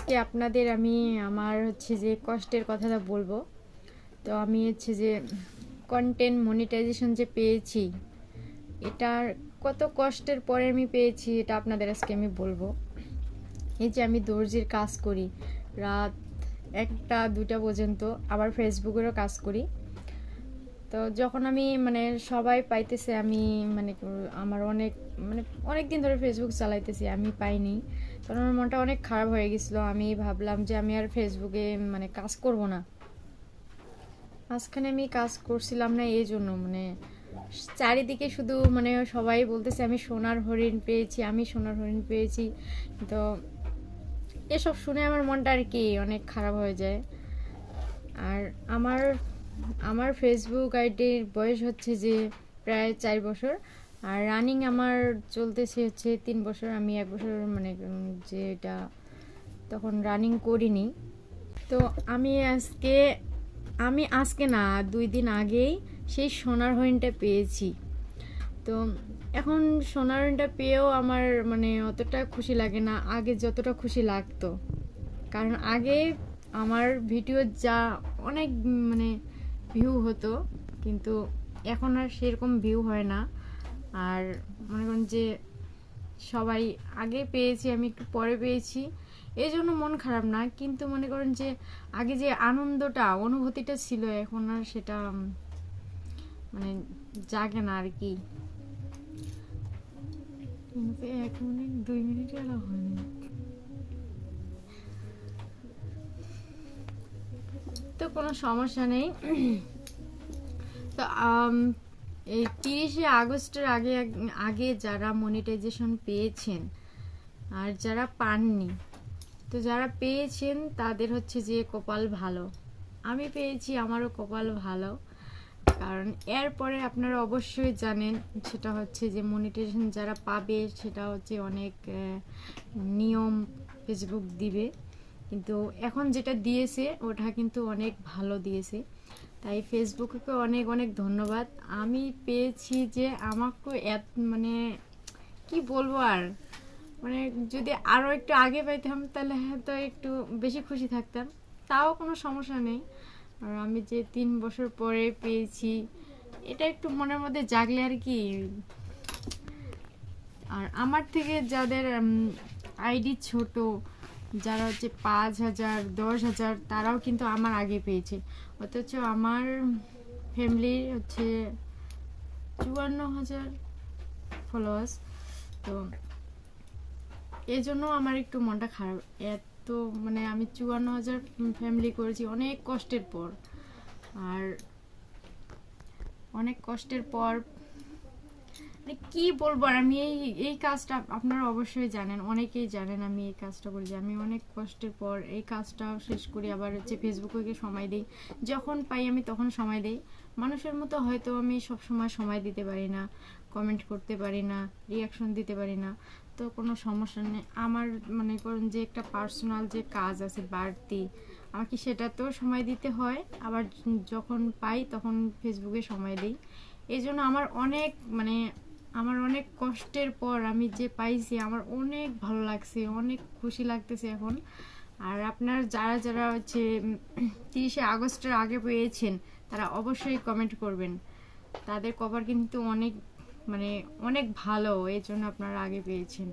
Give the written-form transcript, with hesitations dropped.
আজকে আপনাদের আমি আমার হচ্ছে যে কষ্টের কথাটা বলবো। তো আমি হচ্ছে যে কন্টেন্ট মনিটাইজেশন যে পেয়েছি, এটার কত কষ্টের পরে আমি পেয়েছি এটা আপনাদের আজকে আমি বলবো। এই যে আমি দর্জির কাজ করি রাত 1টা 2টা পর্যন্ত, আবার ফেসবুকেরও কাজ করি। তো যখন আমি সবাই পাইতেছে, আমি আমার অনেক দিন ধরে ফেসবুক চালাইতেছি, আমি পাইনি। তখন আমার মনটা অনেক খারাপ হয়ে গেছিলো। আমি ভাবলাম যে আমি আর ফেসবুকে কাজ করব না। মাঝখানে আমি কাজ করছিলাম না এই জন্য চারিদিকে শুধু সবাই বলতেছে আমি সোনার হরিণ পেয়েছি, আমি সোনার হরিণ পেয়েছি। তো এসব শুনে আমার মনটা আর কি অনেক খারাপ হয়ে যায়। আর আমার আমার ফেসবুক আইডির বয়স হচ্ছে যে প্রায় 4 বছর, আর রানিং আমার চলতেছে হচ্ছে 3 বছর। আমি 1 বছর যে এটা তখন রানিং করিনি। তো আমি আজকে না 2 দিন আগেই সেই সোনার হরিণটা পেয়েছি। তো এখন সোনার হরিণটা পেয়েও আমার অতটা খুশি লাগে না আগে যতটা খুশি লাগতো। কারণ আগে আমার ভিডিও যা অনেক ভিউ হতো, কিন্তু এখন আর সেরকম ভিউ হয় না। আর মনে করেন যে সবাই আগে পেয়েছি, আমি একটু পরে পেয়েছি, এই জন্য মন খারাপ না। কিন্তু মনে করেন যে আগে যে আনন্দটা অনুভূতিটা ছিল, এখন আর সেটা জাগে না আর কি। 1 মিনিট 2 মিনিট হয়নি। তো কোনো সমস্যা নেই। তো এই 30শে আগস্টের আগে আগে যারা মনিটাইজেশন পেয়েছেন আর যারা পাননি, তো যারা পেয়েছেন তাদের হচ্ছে যে কপাল ভালো। আমি পেয়েছি, আমারও কপাল ভালো। কারণ এরপরে আপনারা অবশ্যই জানেন, সেটা হচ্ছে যে মনিটাইজেশন যারা পাবে সেটা হচ্ছে অনেক নিয়ম ফেসবুক দিবে। কিন্তু এখন যেটা দিয়েছে ওটা কিন্তু অনেক ভালো দিয়েছে, তাই ফেসবুককে অনেক অনেক ধন্যবাদ। আমি পেয়েছি যে আমাকে কি বলবো আর, যদি আরও একটু আগে পাইতাম তাহলে হয়তো একটু বেশি খুশি থাকতাম, তাও কোনো সমস্যা নেই। আর আমি যে 3 বছর পরে পেয়েছি, এটা একটু মনের মধ্যে জাগলে আর কি। আর আমার থেকে যাদের আইডি ছোট, যারা হচ্ছে 5,000 10,000, তারাও কিন্তু আমার আগে পেয়েছে। অথচ আমার ফ্যামিলির হচ্ছে 54,000 ফলোয়ার্স। তো এই জন্য আমার একটু মনটা খারাপ। এত আমি 54,000 ফ্যামিলি করেছি অনেক কষ্টের পর। আর অনেক কষ্টের পর কি বলবো, আর আমি এই কাজটা আপনারা অবশ্যই জানেন, অনেকেই জানেন আমি এই কাজটা করি, যে আমি অনেক কষ্টের পর এই কাজটা শেষ করি। আবার হচ্ছে ফেসবুকে সময় দিই, যখন পাই আমি তখন সময় দিই। মানুষের মতো হয়তো আমি সব সময় দিতে পারি না, কমেন্ট করতে পারি না, রিয়াকশন দিতে পারি না। তো কোনো সমস্যা নেই। আমার মনে করেন যে একটা পার্সোনাল যে কাজ আছে বাড়তি, আমাকে সেটাতেও সময় দিতে হয়। আবার যখন পাই তখন ফেসবুকে সময় দিই। এই জন্য আমার অনেক কষ্টের পর আমি যে পাইছি, আমার অনেক ভালো লাগছে, অনেক খুশি লাগতেছে এখন। আর আপনার যারা যারা হচ্ছে 30শে আগস্টের আগে পেয়েছেন, তারা অবশ্যই কমেন্ট করবেন। তাদের কভার কিন্তু অনেক অনেক ভালো, এই জন্য আপনারা আগে পেয়েছেন।